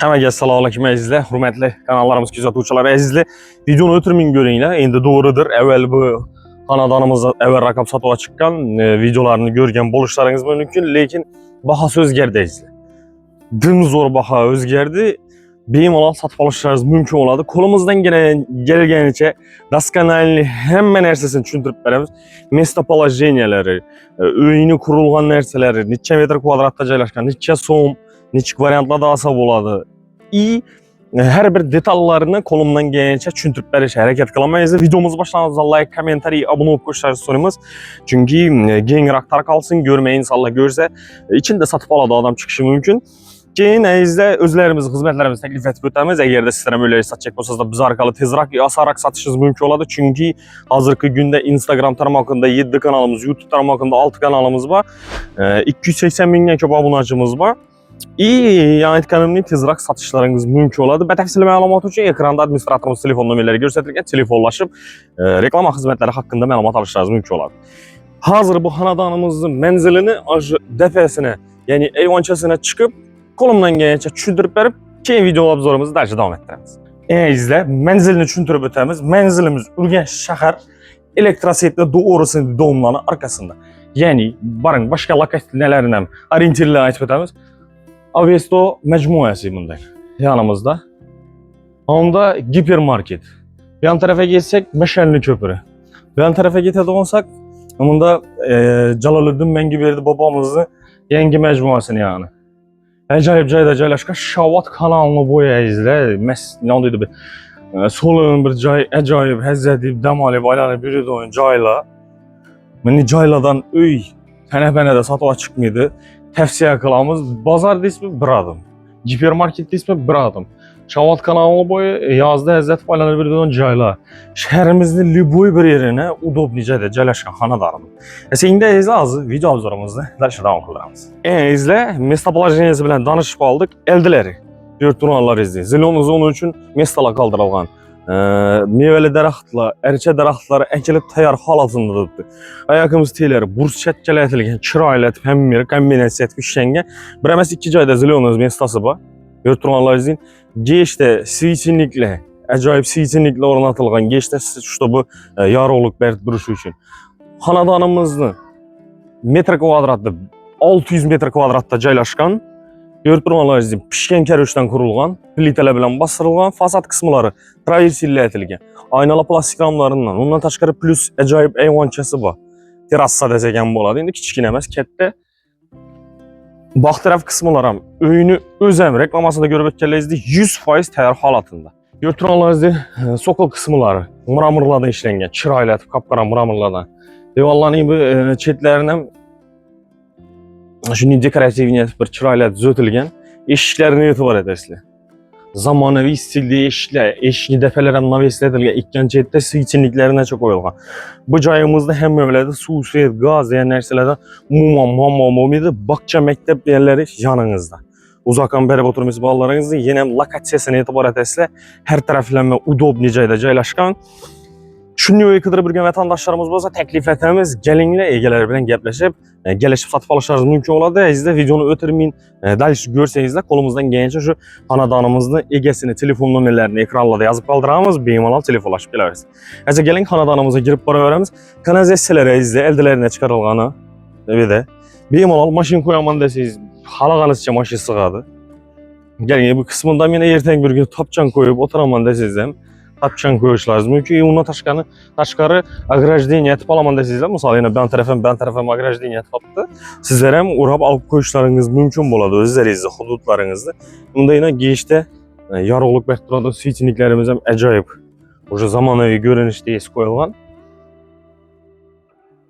Hammaga assalomu alaykum azizlar, hurmatli kanallarimiz kuzatuvchilari azizlar. Videoni o'tirming ko'ringlar. Endi to'g'ridir, avval bu xonadonimizda avval raqam sotuvga chiqqan videolarni ko'rgan bo'lishlaringiz mumkin, lekin bahosi o'zgardi azizlar. Dimzo'r baho o'zgardi. Bemalol sotib olishlaringiz mumkin bo'ladi. Qo'limizdan kelganicha doskonaly hamma narsasini tushuntirib beramiz. Местоположениялari, uyni qurilgan narsalari, necha metr kvadratda joylashgan, necha so'm, nechik variantlarda olsa bo'ladi. Her bir detallarını qo'limdan kelgancha tushuntirib berishga harakat qilaman. Videomiz boshlanadigan like, kommentariy, abone bo'lib qo'yishlaringizni so'raymiz. Chunki kengroq tarqalsin, görmeyen insanlar görse içinde satıp oladi odam chiqishi mumkin. Keyin azizlar o'zlarimiz xizmatlarimizni taklif etib o'tamiz. Agarda sizlar ham o'ylaysiz satacak bo'lsangiz biz orqali tezroq, osonroq sotishingiz mumkin bo'ladi. Chunki hozirgi kunda Instagram tarmog'ida 7 kanalimiz, YouTube tarmog'ida 6 kanalimiz bor. 280 mingdan ko'p obunachimiz bor. Yani aytganimdek tezroq sotishlaringiz mumkin bo'ladi. Batafsil ma'lumot uchun ekranda administratorimiz telefon nomerlari ko'rsatilgan, telefonlashib reklama xizmatlari haqida ma'lumot olishlaringiz mumkin bo'ladi. Hozir bu xonadonimizning manzilini, defasini, ya'ni ayvonchasini chiqib qo'limdan kelgancha tushuntirib berib, keyin video obzorimizni davom ettiramiz. Azizlar, manzilni tushuntirib o'tamiz. Manzilimiz Urganch shahar elektrosetni to'g'risini domlani orqasida. Ya'ni boring boshqa lokatsiyalarni ham orientirlarni aytib o'tamiz. Avesto majmuasi bunday yanımızda. Onda gipermarket. Bir yan tarafa geçsek Meşenli Köprü. Bir yan tarafa gitmeden olsak bunda Calaluddin Mengiberdi babamızın yangi majmuasını yani. Acayip joyda joylashgan Shavot kanalini bo'yi izlar. Ne oldu bir solun bir joy acayip hazzat deb dam olib aylanib yuradigan joylar. Meni joylardan uy tanapanada sotuvga chiqmaydi. Tavsiye qilamiz. Bozor ismi bir adım. Gipermarket ismi bir adım. Shavot kanali bo'yi yozda hazzat foydalanib yuradigan joylar. Shahrimizning любой bir yerine удобный joyda joylashgan xonadonimiz. Endi hozir video obzorimizni davom qilamiz. Izlar, местоположениесі bilan danışib oldik. Eldilari. Yurtturanlar izli. Zilon zonu uchun mestolar qoldirilgan. Meyveli daraxtlar, erçe daraxtları ekilib tayyor holatında turibdi. Ayağımız teleri burchakka aytilgan, chiroyli etib hamma kombinatsiya etib ishlangan. Bir emas ikki joyda zilonuz mestosi bor. Yurtturanlar izli. Geçte suyitsinliklar, ajoyib suyitsinliklar o'rnatilgan. Geçte işte bu yorug'lik berib turishi uchun. Xonadonimizni metr kvadratda 600 metr kvadratda joylashgan. Yurtturanlar izli pishgan karushdan qurilgan, plitalar bilan bostirilgan, fasad qismlari traversillar etilgan. Aynalar plastik ramlarından, ondan tashqari plus ajoyib ayvonchasi bor. Terrassa desak ham bo'ladi. Endi kichkina emas, katta. Baq taraf qismlari ham uyni o'zim reklamasida ko'rib o'tganlaringizdek 100% tayyor holatida. Yurtturanlar izli sokol qismlari mramorlardan ishlangan, chiroyli etib qop-qora mramorlardan. Devorlarning bu chetlarini ham shunday dekorativniy bir chiroyli tuzatilgan. Eshiklarini e'tibor etasizlar. Zamonaviy stilda eshiklar, eshikni defalar ham naveslatilgan, ikkinchi chetda suyitsinliklarni qo'yilgan. Bu joyimizda hamma biladi, suv, svet, gaz degan narsalardan umuman muammo bo'lmaydi. Baqcha maktab yerlari yoningizda. Uzoqdan berib o'tirmaysiz bolalaringizni, yana ham lokatsiyasini e'tibor etasizlar. Har taraflama udobniy joyda joylashgan. Shunday o'y qidirib yurgan vatandoshlarimiz bo'lsa, taklif etamiz, kelinglar egalari bilan gaplashib, kelishib sotib olishlaringiz mumkin bo'ladi. Sizlar videoni o'tirmang, dalish ko'rsangizlar, qo'limizdan kelgancha shu xonadonimizni egasini telefon nomerlarini ekranlarda yozib qoldiramiz, bemalol telefonlashib kelaverasiz. Acha keling xonadonimizga kirib boraveramiz. Kanalizatsiyalar sizlar eldilarına chiqarilgani evda. Bemalol mashin qo'yaman desangiz, xalaqanizcha mashin sig'adi. Keling, bu qismida men ertangi bir kun topchan qo'yib o'tiraman desangiz ham tapchan qo'yishlaringiz mumkin. Undan tashqari ограждение etib olaman desangizlar, misol yana ben tarafim ограждение topdi. Sizlar ham o'rab olib qo'yishlaringiz mumkin bo'ladi o'zlaringizni hududlaringizda. Bunda yana girishda yorug'lik berib turadi, suyitsinliklarimiz ham ajoyib. O'sha zamonaviy ko'rinishda esib qo'yilgan.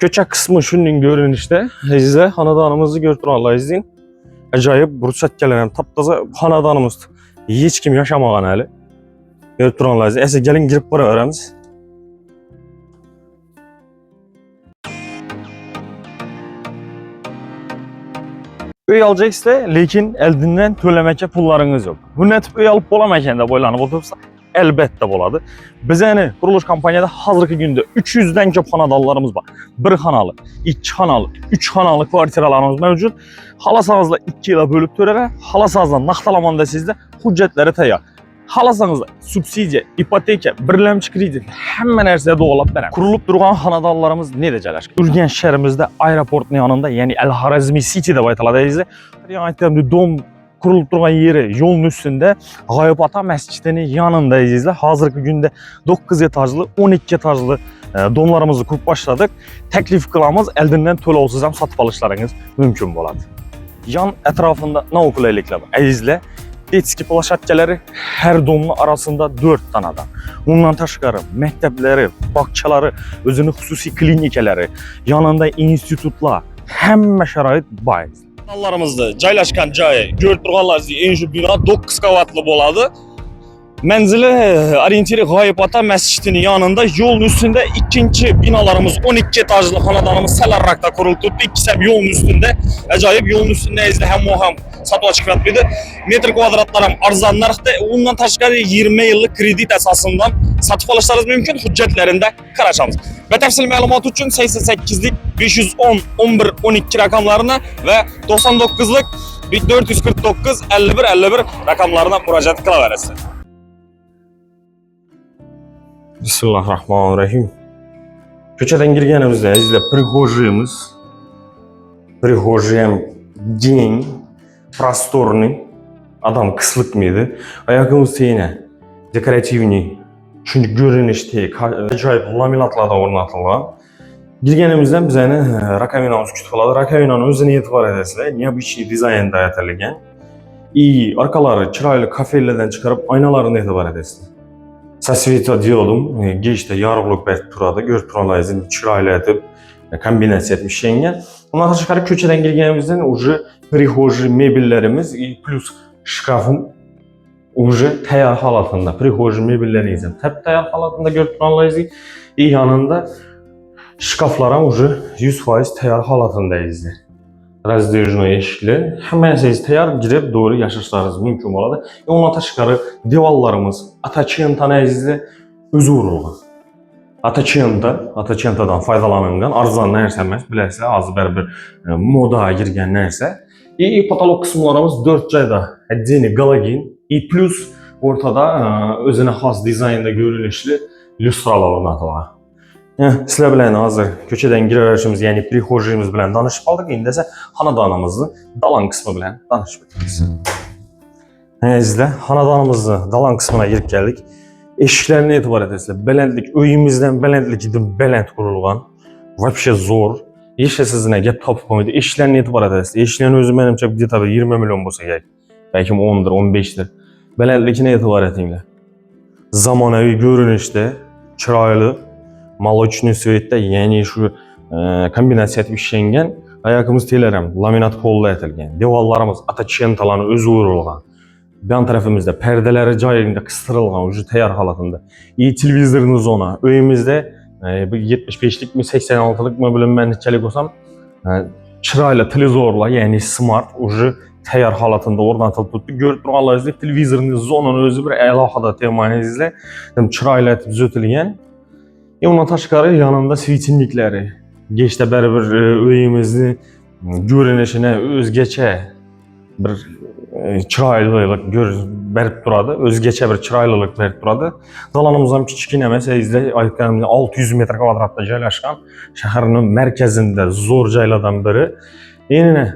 Ko'cha qismi shunday ko'rinishda. Sizlar xonadonimizni ko'rib turganlaringizdek ajoyib burchakkalar ham top-toza xonadonimiz. Hech kim yashamagan hali. Yurtturanlar esa keling girib boraveramiz. Uy olacaksizlar, lekin eldindan to'lamakka pullaringiz yo'q. Buni aytib uy olib bo'lamagan deb o'ylanib o'tiribsiz. Əlbəttə boladı. Biz yəni quruluş kompaniyada hazırki gündə 300-dən çox xanadallarımız var. 1 xanalı, 2 xanalı, 3 xanalı kvartiralarımız mövcud. Halasanızla 2 ilə bölüb törərə, halasanızla naxtalamanda sizdə hüccətləri təyar. Halasanızda subsidiya, ipoteka, birləmçi kredit, həmmə nərsəyə doğulub bərəm. Kurulub durğan xanadallarımız necə? Ürgənç şəhərimizdə aeroportun yanında, yəni Əl-Harazmi City'də baytaladayız. Yəni dom kurulup durğan yeri yolun üstündə Qayıb Ata məscidinin yanındayız. Hazırki gündə 9 etajlı, 12 etajlı domlarımızı kurub başladıq. Təklif qılamız əldindən tölövsüz həm satıb alışlarınız mümkün boladı. Yan ətrafında nə okulaylıqlar var? Əzizlə, detski plaşatkaları hər domun arasında 4 danadan. Ondan təşqarı məktəbləri, bağçaları, özünün xüsusi klinikələri, yanında institutlar, həmmə şərait bayız. Kanallarımızda caylaşkan cayı görüp durğanlar enji bina 9 qavatlı boladı. Mənzili orientiri Qayıb Ata məscidinin yanında yolun üstündə ikinci binalarımız 12 etajlı xanadanımız Sələrraqda kurulub tutdu. İkisi hem yolun üstündə. Acayip yolun üstündə izlə həm o həm satı açıq fiyatlıdır. Metr kvadratlarım arzan narxda. Ondan təşqarı 20 yıllık kredit əsasından satıb alışlarınız mümkün hüccətlərində qaraşamız. Və təfsil məlumat üçün 88'lik 510 11 12 rakamlarına və 99'lık 449 51 51 rakamlarına müracaat qıla verəsiniz. Bismillahirrahmanirrahim. Köçədən girgənimizdə izlə prihojiyem gen, prostorный, adam kıslık mıydı? Ayağımız teyine, dekorativni, çünkü görünüşte, acayip laminatlarda ornatılgan. Girgənimizdən bizə rakovinamız kütüqaladı. Rakovinanın özünə etibar edəsilə, neobычный dizaynda ayətəlgən. Arkaları çıraylı kafelerden çıkarıp aynalarını etibar edəsilə. Sosvetodiyodum, geçdə yarıqlıq bərk turadı, gör turalayızın çıraylı edib kombinasiya etmiş şeyinə. Ondan çıxarıb köçədən girgənimizdən ucu prihoji mebellərimiz plus şkafım ucu təyar halatında, prihoji mebellərimizin təyar halatında gör turalayızın. Yanında şkaflara ucu 100% təyar halatındayız. Razdejnoy eşikli. Həmən siz təyar girib doğru yaşayışlarınız mümkün oladı. Ondan təşqarı divallarımız Ataçenta əzizli özü vurulğan. Ataçentadan faydalanılğan arzan nərsə məhz biləsilə azı bərabər moda girgən nərsə. Patolog qismlarımız 4 cayda həddini qalagen plus ortada özünə xas dizaynda görünüşlü lüstralar ornatılır. Sizlə bilən hazır köçədən girərişimiz, yəni prihojiyimiz bilən danışıb aldıq. İndi isə xanadanımızın dalan qismi bilən danışıb etdik. Əzizlə, xanadanımızın dalan qismına girib gəldik. Eşiklərinə etibar edəsilə, beləndlik, öyümüzdən beləndlik idim, belənd qurulğan. Vəbşə zor. Eşə sizinə gəp tapıb eşiklərinə etibar edəsilə. Eşiklərin özü mənimcə 20 milyon bolsa gərək. Bəlkə 10'dur, 15'dir. Beləndlikinə etibar etdiyimlə. Zamanəvi görünüşdə, çıraylı, молочный svetdə, yəni şu kombinasiya etmiş şengen, ayağımız telərəm, laminat pollu etilgən, divallarımız Ataçentaların özü vurulğan. Yan tərəfimizdə pərdələri cayında qıstırılğan, ucu təyar halatında. Televizorun zona, öyümüzdə 75'lik mi 86'lık mı bilinmənlikçəlik olsam, çırayla, televizorla, yəni smart, ucu təyar halatında ornatılıb tutdu. Görüb durğanlar izləyib, televizorun zonanın özü bir əlaqada temanı izlə, çırayla etib zötülgən. Ondan təşqarı yanında svitinlikləri, geçdə bərabər öyümüzün görünüşünə özgəçə bir çıraylılıq bərib duradı, özgəçə bir çıraylılıq bərib duradı. Dalanımızdan kiçikin əməsə izlə, 600 metr kvadratda yerləşən şəhərinin mərkəzində zor caylardan biri. Yenə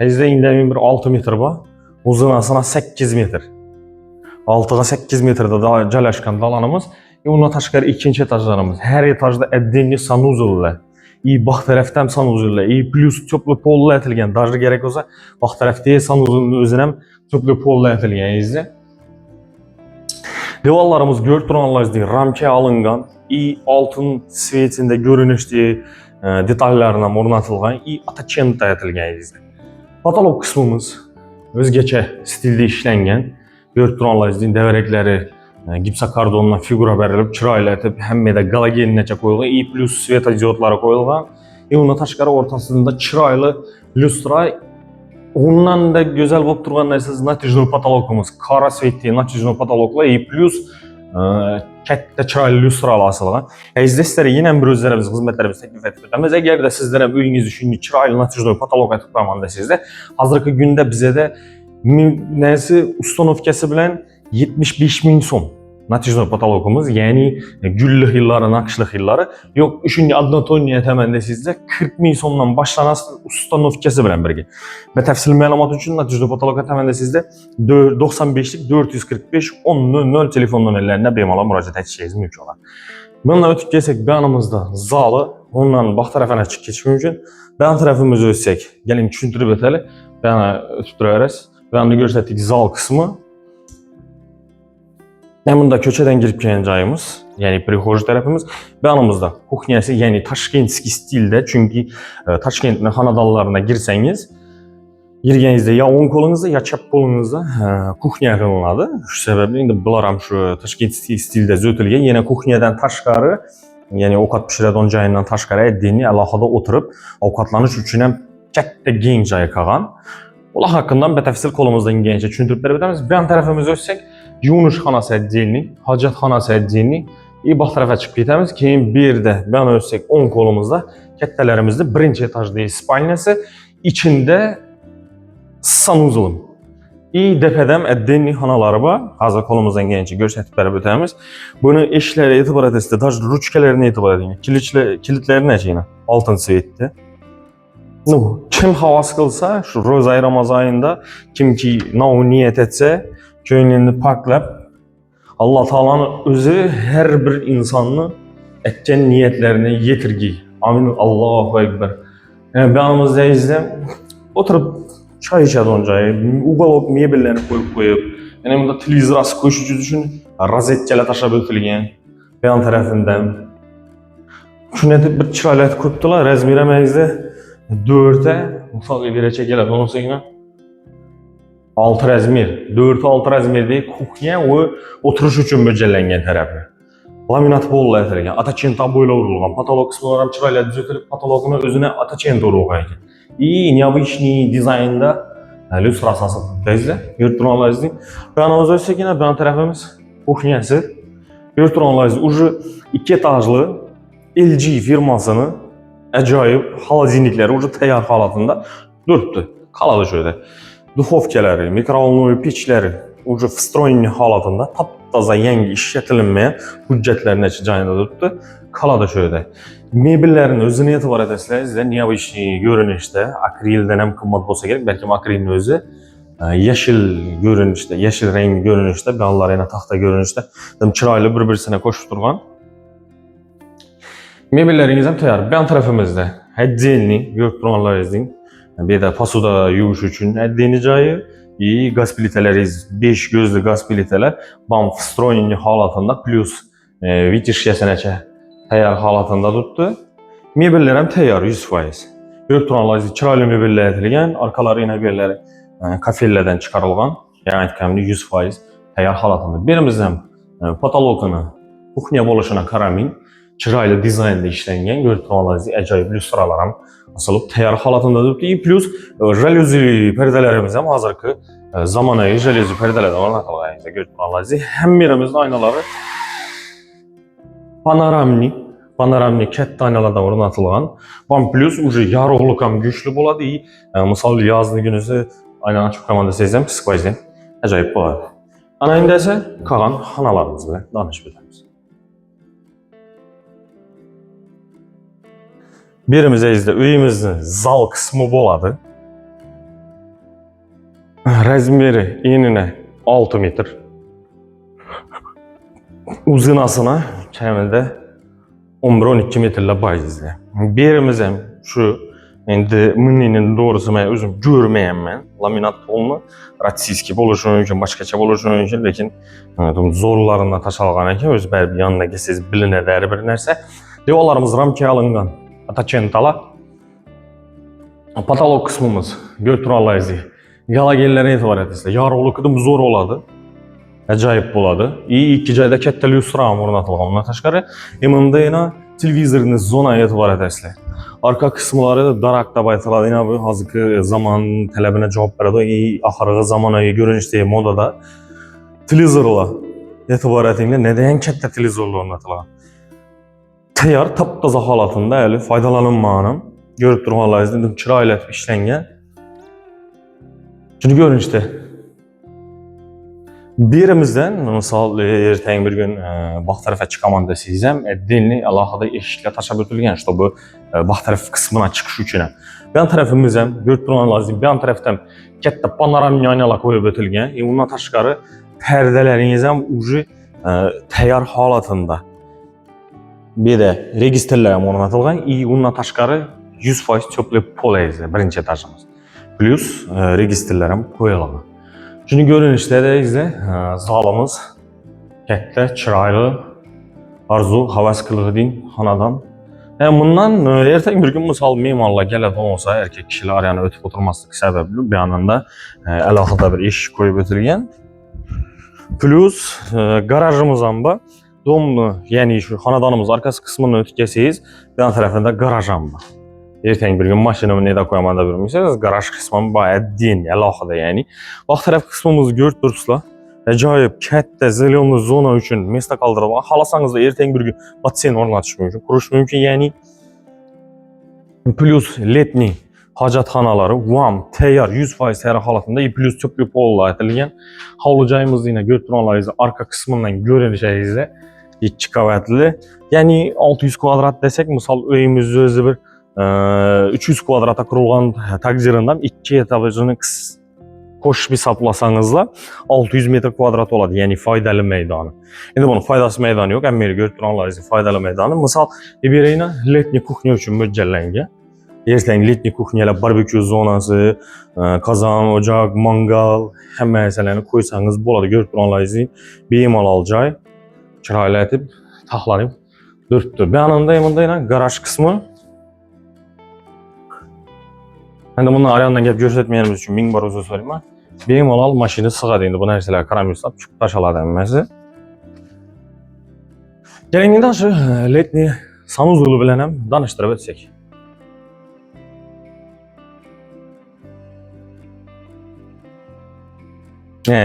izlə indəmin bir 6 metr var, uzunasına 8 metr. 6'a 8 metrdə yerləşən dalanımız. Ondan təşqarı ikinci etajlarımız. Hər etajda əddinli sanuzullar. Bax tərəfdən sanuzullar. Plus toplu pollu ətilgən. Dajı gərək olsa, bax tərəfdə sanuzulun özünəm toplu pollu ətilgən izlə. Divallarımız gör duranlar izləyir. Ramkə alınğan. Altın svetində görünüşlü detallarla ornatılğan. Ataçenta ətilgən izlə. Patolog qismimiz özgəçə stildə işlənən. Gör duranlar izləyir. Dəvərəkləri gipsokardonla figura verilip çırayla etib həmmə də qalageninəcə qoyulğan, plus svetodiodları qoyulğan. Ondan təşqarı ortasında çıraylı lustra. Ondan da gözəl olub durğan nərsəz natijnoy patologumuz, kara svetli natijnoy patologla plus katta chiroyli lyustralar asılgan. Bizdə sizlərə yenə bir özlərimiz xidmətlərimiz təklif edib ötəmiz. Əgər də sizlərə uyingiz üçün chiroyli natijli patolog etib qoyman desizdə, hazırki gündə bizə də nəsə ustanovkası bilan 75.000 so'm natijli patologumuz, yani güllük yılları, nakışlıq yılları. Yox, üçün adnotoniya təmən desizdə 40.000 so'mdan başlanası ustanovkası bilan birgə. Və təfsil məlumat üçün natijli patolog təmən desizdə 95'lik 445 1000 telefondan ellərində bemalol müraciət etişiniz mümkün olar. Bununla ötüb gəlsək, yanımızda zalı, ondan bax tərəfinə çıxıb keçmək mümkün. Yan tərəfimizi ölsək, gəlin düşündürüb ötəli, yana ötüb durarız. Yanında göstərdik zal qismi. Yanında köçədən girib gələn cayımız, yəni prixoj tərəfimiz. Yanımızda kuxnyası, yəni Taşkentski stildə, çünki Taşkentli xanadallarına girsəniz, girgənizdə ya on kolunuzda, ya çap kolunuzda kuxnya qılınladı. Şu səbəblə indi bunlar şu Taşkentski stildə zötülgən, yenə kuxnyadan taşqarı, yəni ovqat pişirədən cayından taşqarı etdiyini əlaqada oturub, ovqatlanış üçün katta geng cayı qalğan. Ola haqqından bətəfsil kolumuzdan gəncə çündürüb verədəmiz. Bir yan tərəfimiz ölsək, yumuşxanası əddiğini, hacatxanası əddiğini bax tərəfə çıxıb getəmiz. Keyin bir də bir yan ölsək 10 kolumuzda, kəttələrimizdə birinci etajdayız spalniyası, içində sanuzulum. Dəpədəm əddiğini xanaları var. Hazır kolumuzdan gəncə göstərib verib ötəmiz. Bunu eşlərə etibar edəsdə, ruçkələrinə etibar edin. Kilitləri necə? Altın svetdə. Kim havas qılsa, şu Rozay Ramazan ayında kim ki niyət etsə, könlünü paklab, Allah Taala'nın özü hər bir insanı etken niyetlərini yetirgi. Amin. Allahu Ekber. Yani yanımızda izləm, oturup çay içədi oncayı, uqalog mebellərini qoyub. Yəni burada televizor asıb qoyuşucu üçün rozetkələ taşab ötülgən yan tərəfindən. Şunədə bir çirayət qoyubdular, rəzmirə məyizdə 4'e ufak bir yere çekelim. Onun sonra 6 rəzmir. 4'e 6 rəzmir deyil, kuxnya o oturuş üçün möcəlləngən tərəfi. Laminat bolla ətirgən, Ataçenta boyla vurulğan. Patolog qismi olaraq çirayla düzəltilib, patologunu özünə Ataçenta vurulğan. Необычный dizaynda lüstrası asıb bezlə, yurtduranlar Yanımız ölsək yine yan tərəfimiz kuxnyası. Yurtduranlar ucu 2 etajlı LG firmasını acayip холодильnikləri ucu təyar halatında durubdu. Qaladı şöyle. Duxovkaları, mikrovolnoy peçləri ucu vstroyni halatında taptaza yangi işlətilməyən hüccətlərinə cayında durubdu. Qaladı şöyle. Mebellərin özünə etibar edəslər, sizə neobычный görünüşdə, akrildən həm qımmat bolsa gerek, bəlkə akrilin özü yeşil görünüşdə, yeşil rengi görünüşdə, qanları ilə taxta görünüşdə, çiraylı bir-birisinə qoşub durğan. Mebelleriniz hem tayar. Bir yan tarafımızda həddiğini gördüğünler izleyin. Bir de pasuda yuvuş için həddiğini cayı. Gaz pliteleriz, 5 gözlü gaz pliteler. Bam vstroyni halatında plus vitiş yesenəçə tayar halatında tuttu. Mebeller hem tayar 100%. Gördüğünler izleyin. Çıraylı mebeller edilgen. Arkaları yine belləri kafellerden çıkarılgan. Yani kəmli 100% tayar halatında. Birimizden patologunu, kuxnya boluşuna karamin. Çıraylı dizaynda işlənən gördüyünüz acayip lüstralarım asılıb təyar halatında durubdu. Plus jalüzi pərdələrimiz hem hazırki zamanəvi jalüzi pərdələrdə oynatılğan gördüyünüz hem birimizdə aynaları panoramni katta aynalardan oynatılğan. Plus ucu yarıqlıq hem güçlü boladı. Misal yazlı günüzü aynanı açıb komanda sezəm skvazden acayip boladı. Ana indi isə qalan xanalarımız ilə danışıb edəmiz. Birimizə izlə, uyumuzun zal kısmı boladı. Rəzmeri enine 6 metr. Uzunasına kəmildə 11-12 metrlə bayız izlə. Birimizəm şu, indi müninin doğrusu mən özüm görməyəm mən. Laminat polunu, ratsiski boluşun mümkün, başqaça boluşun mümkün. Lakin zorlarında taşalğan ki, öz bərbi yanına gəlsəz bilinə dəri bir nərsə. Devalarımız ramkaya alınğan. Ataçentalar. Patolog kısmımız götürürüz. Yalagellərə etibar edirsə, yarıqlıq zor oladı. Acayip boladı. İki cayda katta lyustra oynatılğan. Ondan təşqarı yanında yenə televizorunuz zonaya etibar edirsə. Arka kısımları darakda baytıladı. Yine bu hazırki zaman tələbinə cavab verdi. Axırığı zamana görünüşdə modada televizorla etibar etinglar, neden katta televizorlar o'rnatilgan. Tayyor, taptoza holatida hali foydalanilmagan. Görüp turganlaringizni chiroyli etib ishlangan. Shuni ko'rinishda. Birimizden, misal ertang bir gün bax tarafa chiqaman desangiz ham, dinli alohida eshiklar tashlab o'tilgan, işte bu bax taraf qismına chiqish uchun. Bu yon tarafimiz ham ko'rib turganlaringiz, bu yon tarafdan katta panoramik oynalar qo'yib o'tilgan. Undan tashqari perdalaringiz ham уже tayyor holatida. Bir de registrlar ham o'rnatilgan, undan tashqari 100% cho'plik polaydi birinchi etajimiz. Plus registrlar ham qo'yilgan. Shuni ko'rinishda zalimiz katta, chiroyli, arzu, havas qiladigan xonadan. Bundan ertaga bir kun misol me'morlar keladigan bo'lsa, erkak kishilar yana o'tib o'tirmaslik sababli bu yanında alohida bir eshik qo'yib o'tilgan. Plus garajimiz ham bor. Domni, ya'ni shu xonadonimiz orqasi qismini o'tib kelsangiz, bu yon tarafida garaj ham bor. Ertang bir gün maşinamı neyde koyaman da bilmiyorsanız, garaj kısmı bayağı din, alohida yani. Bax taraf kısmımızı görüp durursunuzlar. Acayip katta zelyonlu zona üçün mesle kaldırıp, xalasanız da ertang bir gün batsen o'rnatish mumkin, qurish mumkin yani. Plus letni hojatxonalari vam tayyor 100% tayyor holatida, plus cho'pli pollar aytilgan. Hovli joyimizni yine görüp turganlaringiz arka kısmından ko'rinishingizda 2 qavatli, yani 600 kvadrat desek, misal uyimiz o'zi bir 300 kvadrata kurulgan takdirinde 2 etajını qo'shib hisoblasanızlar 600 metr kvadrat oladi, yani foydali maydoni. Endi bunun foydasi maydoni yo'q, amma ko'rib turganlaringiz foydali maydoni. Misal berayina letni kuxnya uchun mo'ljallangan. Ertang letni kuxnyalar, barbekü zonasi, qozon, o'joq, mangal hamma narsalarni qo'ysangiz bo'ladi. Ko'rib turganlaringiz bemalol joy, chiroyli etib taxlanib turibdi. Bu yanında garaj kısmı. Endi bundan arayandan gap ko'rsatmayimiz uchun ming bor uzr so'rayman. Bemalol mashina sig'adi, endi bu narsalar qaramaysiz, chiqib tashladi hammasi. Keling endi shu letni sanuzuli bilan ham tanishtirib o'tsak.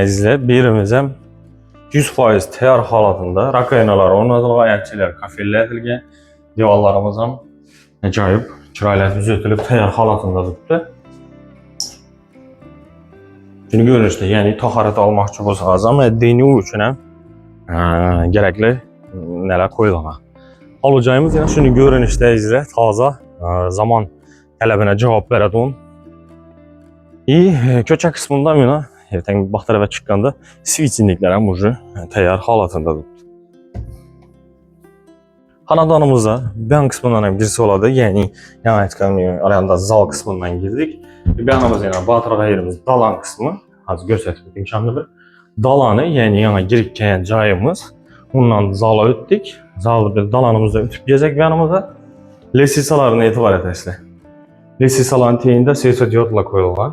Azizlar, birimiz ham 100% tayyor holatida, rakovinalar o'rnatilgan, ayakchilar kafellatilgan, devorlarimiz ham ajoyib chiroyli tuzatilib tayyor holatida turibdi. Shuni ko'rinishda, ya'ni tahorat olmoqchi bo'lsangiz ham diniy uchun ham kerakli nelar qo'yilgan. Hovli joyimiz yana shuni ko'rinishda izlar, toza, zamon talabina javob beradigan. Ko'cha qismida mana ertang bax tarafa chiqqanda svitsinliklar ham уже tayyor holatida turibdi. Xonadonimizda ban qismidan ham girsa bo'ladi, ya'ni yana aytgan oranda zal qismidan girdik. Bu yanimiz yana batırga yerimiz dalan qismi. Hozir ko'rsatib o'tayım shuni bir. Dalani, ya'ni yana girib kelgan joyimiz. Undan zala o'tdik. Zalda bir dalanimizda o'tib kelsak yanimizda lesisalarni e'tibor etasizlar. Lesisalarning teyinda svetodiodlar qo'yilgan.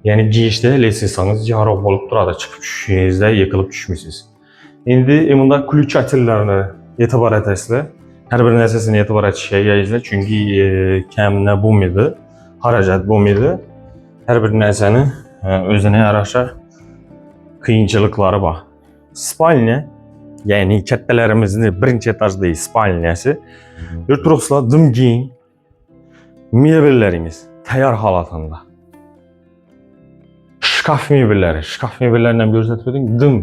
Ya'ni girishda lesisangiz yorug' bo'lib turadi, chiqib tushishingizda yiqilib tushmaysiz. Endi bunda ключательlarni e'tibor etasizlar. Har bir narsasini e'tibor etishga egasizlar, chunki kamna bo'lmaydi, xarajat bo'lmaydi. Har bir narsani o'zine yarasha qiyinchiliklari bor. Spalnya, ya'ni kattalarimizni birinchi etajdagi spalnyasi. O'tiribsizlar, dimgin mebellaringiz tayyor holatida. Şkaf mebellaridan ko'rsatib o'ting, dim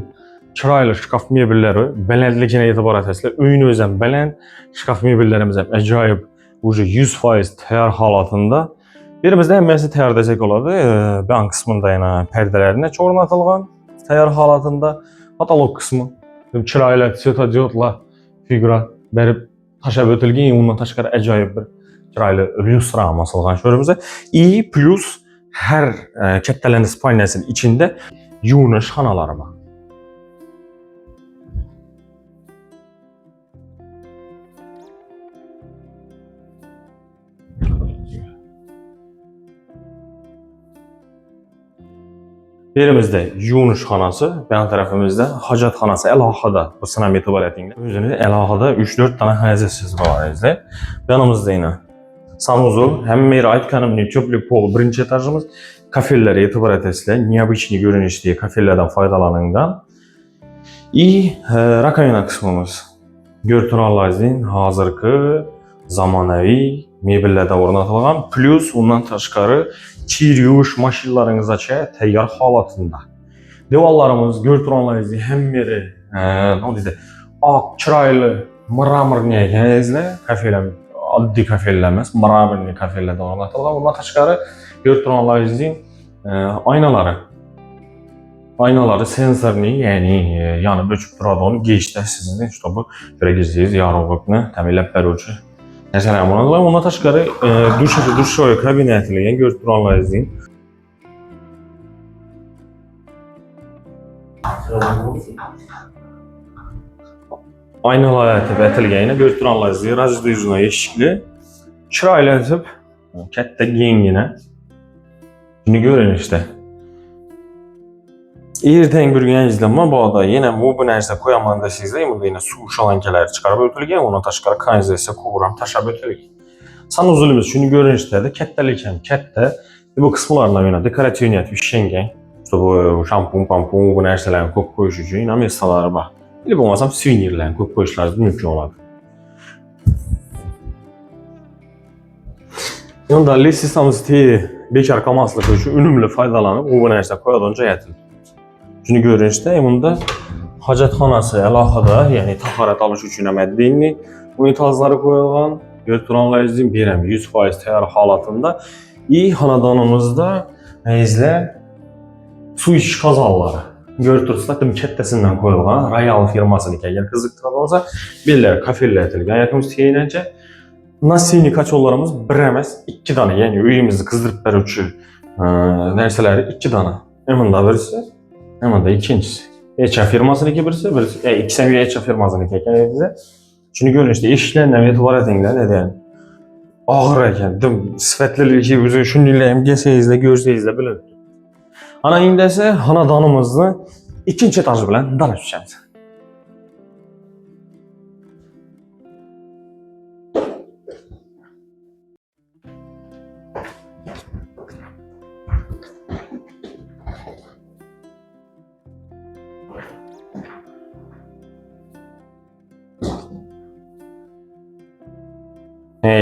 chiroyli shkaf mebellari, balandligini e'tibor etasizlar. Uyni o'zi ham baland, shkaf mebellarimiz ham ajoyib, уже 100% tayyor holatida. Birimizda hammasi tayyor desak bo'ladi. Ban qismida yana perdalarni o'rnatilgan, tayyor holatida. Patolog qismi chiroyli svetodiodlar figura berib tashlab o'tilgan, undan tashqari ajoyib bir chiroyli lyustra masalgan sho'rimizda. Plus her kattalarning spalnyasinin içinde yuvinish xonalari bor. Birimizde yuvinish xonasi, bu yon tarafimizda hojatxonasi alohida. Bu sinam e'tibor etinglar. O'zini alohida 3-4 tane hajatchisi bor sizlar. Bu yonimizda yana sanuzul, hamma yer aytganimdek cho'plik pol birinchi etajimiz. Kafellarga e'tibor etasizlar. Необычный ko'rinishdagi kafellardan foydalanilgan. Rakovina kısmımız. Görtüranlarınızın hazırkı zamanəvi mebellərdə ornatılған, plus ondan təşqarı kir yuvuş maşinlarınızdakı təyyar halatında. Devallarımız görtüranlarınızın hem biri çıraylı mramor niyəzlə kafelər, addi kafeləməz, mramor kafelərdə ornatılған. Ondan təşqarı görtüranlarınızın aynaları sensorlu, yəni yanıb ölçüb durada onu geçdə sizin işte bu görəcəksiniz yarınlıqını təminləb bərəvçü. Nəsələn bunlar ondan təşqarı duş kabinetli, yəni görtüranlarınızın aynalar ətilgəyinə görtüranlarınızın radyoduyucuna eşikli çıraylatıb kətdə genginə. Şimdi görün işte. İrten bir gün izleme bu arada yine bu enerjide koyamanda sizde yine su şalankələri çıxarıb ötülgən, ona taşqarı kanalizasiya kuvuram taşab ötülgən. Sanuzulumuz şunu görün işte de kəttəlikən kətdə bu kısımlarına yine dekorativniyət işlengən. İşte bu şampun, pampun, bu nərsələrin kok koyuş üçün yine mestaları var. Elə bu olmasam suvenirlərin kok koyuşları mümkün olar. Onda li sistemimiz bekar kamaslığı üçün ünümlü faydalanıb bu enerjide koyadınca yetilir. Şimdi görün işte bunda hacətxanası əlaqədə, yəni taxarat alış üçün əmədliyini unitazları qoyulğan, görtüranlarınızın birəm 100% təyar halatında xanadanımızda izlə su iş qazanları görtürsünlər kətdəsindən qoyulğan Royal firmasını əgər qızıqdırılırsa bellər kafellər ətilgən yaxımız teyinəcə nasini kaçollarımız bir əməz 2 dana, yəni öyümüzü qızdırıb bərəvçü nərsələri 2 dana əmində verirsə hemen de ikincisi. EÇA firmasını birisi, ikisini EÇA firmasını bize. Çünkü görün işte işlerle etibar edinler ne diyen ağır eken, sifətlilik ki, bizi şununla MGS'izle, görseyizle bilin. Ana indi ise hanadanımızı ikinci etajı bilen danışacağız.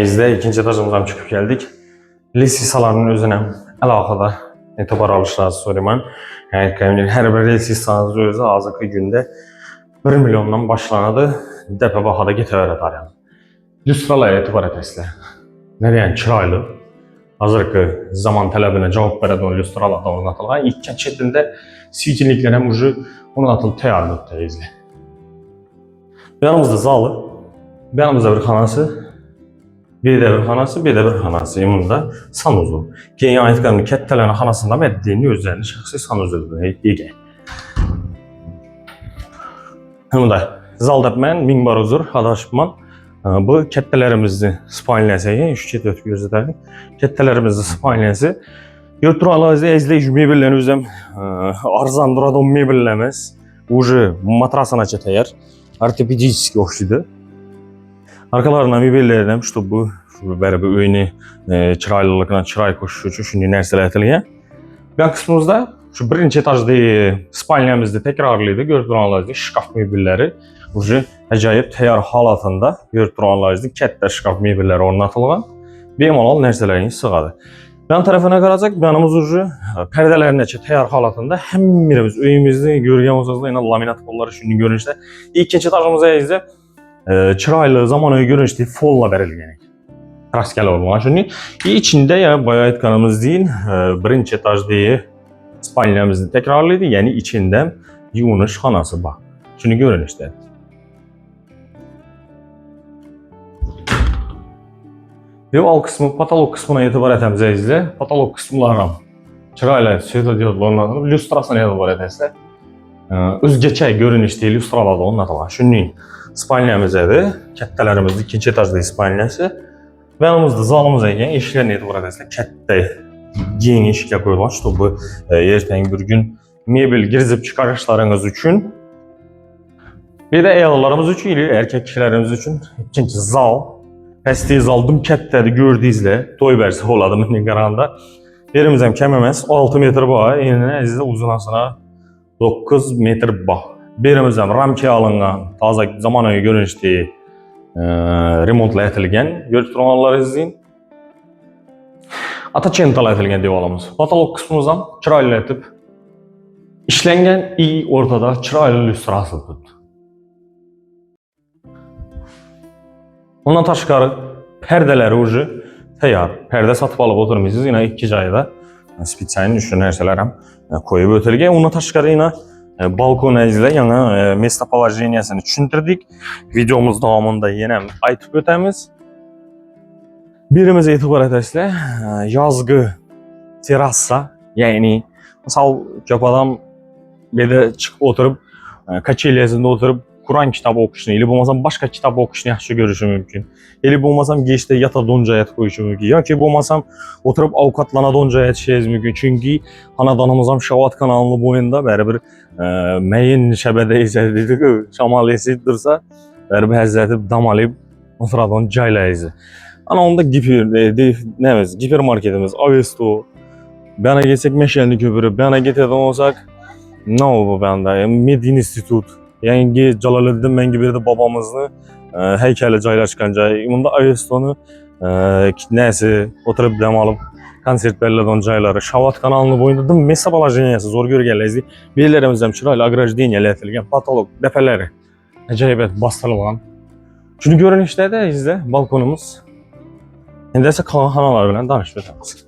İzle ikinci etajımızdan çıkıp geldik. Lesisalarının özüne əlaqədə etibar alışları sorayım. Yəni hər bir lesisanız özü azıqı gündə 1 milyondan başlanadı. Dəpə baxada getəvərə daryan. Lüstralara etibar etəsilər. Ne deyən kiraylı. Hazırkı zaman tələbinə cavab verədən lüstralarda ornatılған. İlk çətində sikinliklərə ucu ornatılıb təyarlıqda izlə. Yanımızda zalı, yanımızda bir xanası. Bir de bir xanası, bir de bir xanası. Yanında sanuzu. Keyin aytqanım kəttələrin xanasında məddiyini özlərinin şəxsi sanuzudur. Yegə. Yanında zalda mən minbar uzur, adaşıbman. Bu kəttələrimizin spalniyası, şu ötüb gözlədərik. Kəttələrimizin spalniyası. Götürələrinizi əzləyici mebellərini özəm arzanduradan mebelləməz. Ucu matrasına çətəyər. Ortopedически oxşudur. Arkalarından mebellerden işte bu beraber öyünü çiraylılıkla çıray koşuşu için şimdi nərsələr ətilgən. Yan kısmımızda şu birinci etajda spalniyamızda tekrarlıydı. Görtüranlarınızda şkaf mebelləri ucu acayip təyar halatında görtüranlarınızda kətdə şkaf mebelləri ornatılған. Bemalal nərsələrin sığadı. Yan tərəfinə qaracaq, yanımız ucu pərdələrindəki təyar halatında hem birimiz öyümüzdə görgən olsaqda yine laminat kolları şimdi görünüşdə. İkinci etajımıza izlə çıraylı zamanı görünüşte folla verilgenek. Rastgele olmalı. Şimdi içinde ya bayağı etkanımız değil, birinci etaj değil, spalniyamızın tekrarlıydı. Yani içinde yunuş xanası var. Şimdi görün işte. Ve alt kısmı, patolog kısmına etibar etəmizə izlə. Patolog kısımlarına çırayla svetodiodla onlardır. Lüstrasına etibar etəsə. Özgəçək görünüşdə lüstralarda onlardır. Şimdi spalniyamızdadır. Kətdələrimiz ikinci etajda spalniyası. Və yanımızda zalımıza edən eşiklərinə etibar edəsilər. Kətdə yeni eşiklə qoyulan, işte bu ertəyin bir gün mebel girizib çıxarışlarınız üçün. Bir də əyalarımız üçün, erkək kişilərimiz üçün ikinci zal. Həstəyi zaldım kətdədir, gördüyünüzlə. Toy bərsi oladı mənim qaranda. Yerimizəm kəməməz 6 metr bağ, enine əzizdə uzunasına 9 metr bağ. Birimiz hem ramki alıngan, taza zamanı görünüşte remontla etilgen görüntülemeler izleyin. Ata çentala etilgen diye olamız. Patolog kısmımızdan çıraylı etip işlengen iyi ortada çıraylı illüstrası tut. Ondan taşkarı perdeleri ucu tayar. Perde satıp alıp oturmuşuz yine iki ayda. Spitsayn üçün нәрселер hem koyup ötülge. Ondan taşkarı yine balkona izle yana местоположениесini düşündürdük. Videomuz devamında yine aytıp ötemiz. Birimiz etibar etesle yazgı terasa yani misal çok adam bir de çıkıp oturup kaçelyesinde oturup Kur'an kitabı okuşunu, ili bulmasam başka kitap okuşunu yaxşı görüşü mümkün. Ili bulmasam geçte yata donca yat koyuşu mümkün. Ya ki bulmasam oturup avukatlana donca yatışıyız mümkün. Çünkü anadanımızam Şavat kanalının boyunda beri bir meyin şebede izlediği şamal esit dursa beri bir həzzetip damalayıp oturadan caylayızı. Ana onda giper marketimiz, Avesto. Bana geçsek Meşelni Köprü, bana giteden olsak ne oldu bende? Medin İnstitut. Yani Calaluddin Mengibir'de babamızın heykeli caylaşkan cay. Bunda Avesto'nu neyse oturup dem alıp konsert belirleden cayları. Şavat kanalının boyunda da mesabalaşıniyası zor görgəlizdi. Birilerimizden çırayla agrajdeniyeli etilgen patolog depeleri. Acayip bastırılan. Şunu görün işte de izle balkonumuz. Şimdi ise kalan hanalar bilen danışmayacağız.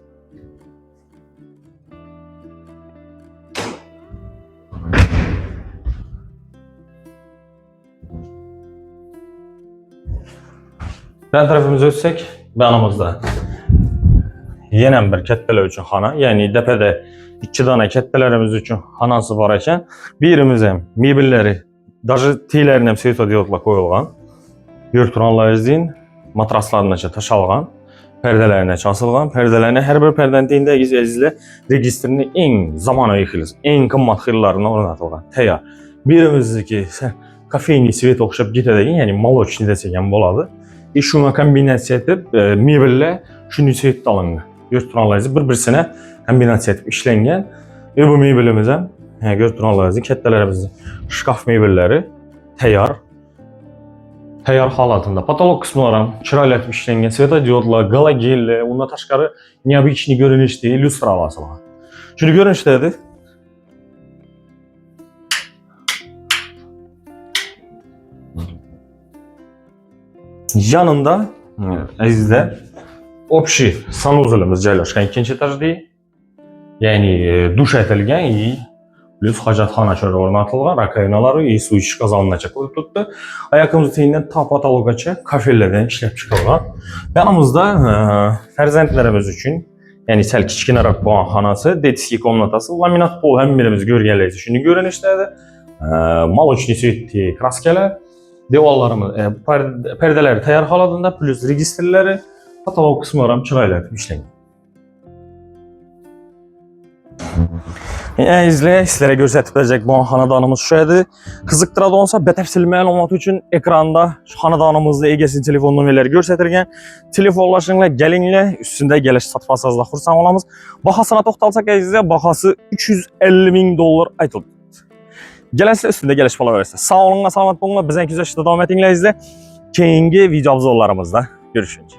Ben tarafımıza ötsek, yanımızda yenen bir ketteler üçün hana, yani depede 2 tane kettelerimiz üçün hanası var ekan, birimize mebelleri, даже tiylerini svetodiodla koyulgan, görtüranlar izleyin, matraslarına taşalgan, perdelerine asılgan, perdelerine her bir perdenin deyinde izle registrini en zaman ayıkılız, en kımmat xillarına ornatılgan, teyar. Birimizdeki kafeyni svet okşap gitedegin, yani maloçni desegen boladı. Şuna kombinasiya etib mebelle şunu svet alıngan. Görtüranlar bir-birisine kombinasiya etib işlengen ve bu mebelimize görtüranlar kettelerimiz şkaf mebelleri tayar halatında. Patolog kısımlarım çırayla etib işlengen svetodiodla, galogelle, ondan taşkarı neobычный görünüşte illüstrasiya asılgan. Şunu görünüşteydi. Yanında azizler общий sanuzulimiz joylashgan ikinci etajda. Yani duş etilgan, plus hojatxona chori o'rnatilgan, rakovinalar, suv ichish qozongacha qo'yib turibdi. Ayakımız teyinden ta patologacha kafelerden ishlab chiqilgan. Yanımızda farzandlarimiz uchun, yani sal kichkinaroq bo'lgan xonasi, детский komnatasi, laminat pol hammamiz ko'rganlaringiz shuni ko'rinishda молочный цветli kraskalar. Devallarımız, perdeleri tayar haladında, plus registrleri, katalog kısmı çırayla etib işlengan. Sizlere gösterip verecek bu xanadanımız şu edi. Kızıqtıra da olsa batafsil məlumat üçün ekranda xanadanımızda egesinin telefon nömrələri göstərilgan. Telefonlaşınla, gelinle, üstünde geliş satmasazla xursan olamız. Bahasına toxtalsaq əzizlər, bahası $350.000 aytıldı. Gələsilə üstündə geliş falan verirsə. Sağ olun, salamat olun. Bizden güzel işte devam etinle izle. Keyingi video obzorlarımızda görüşürüz.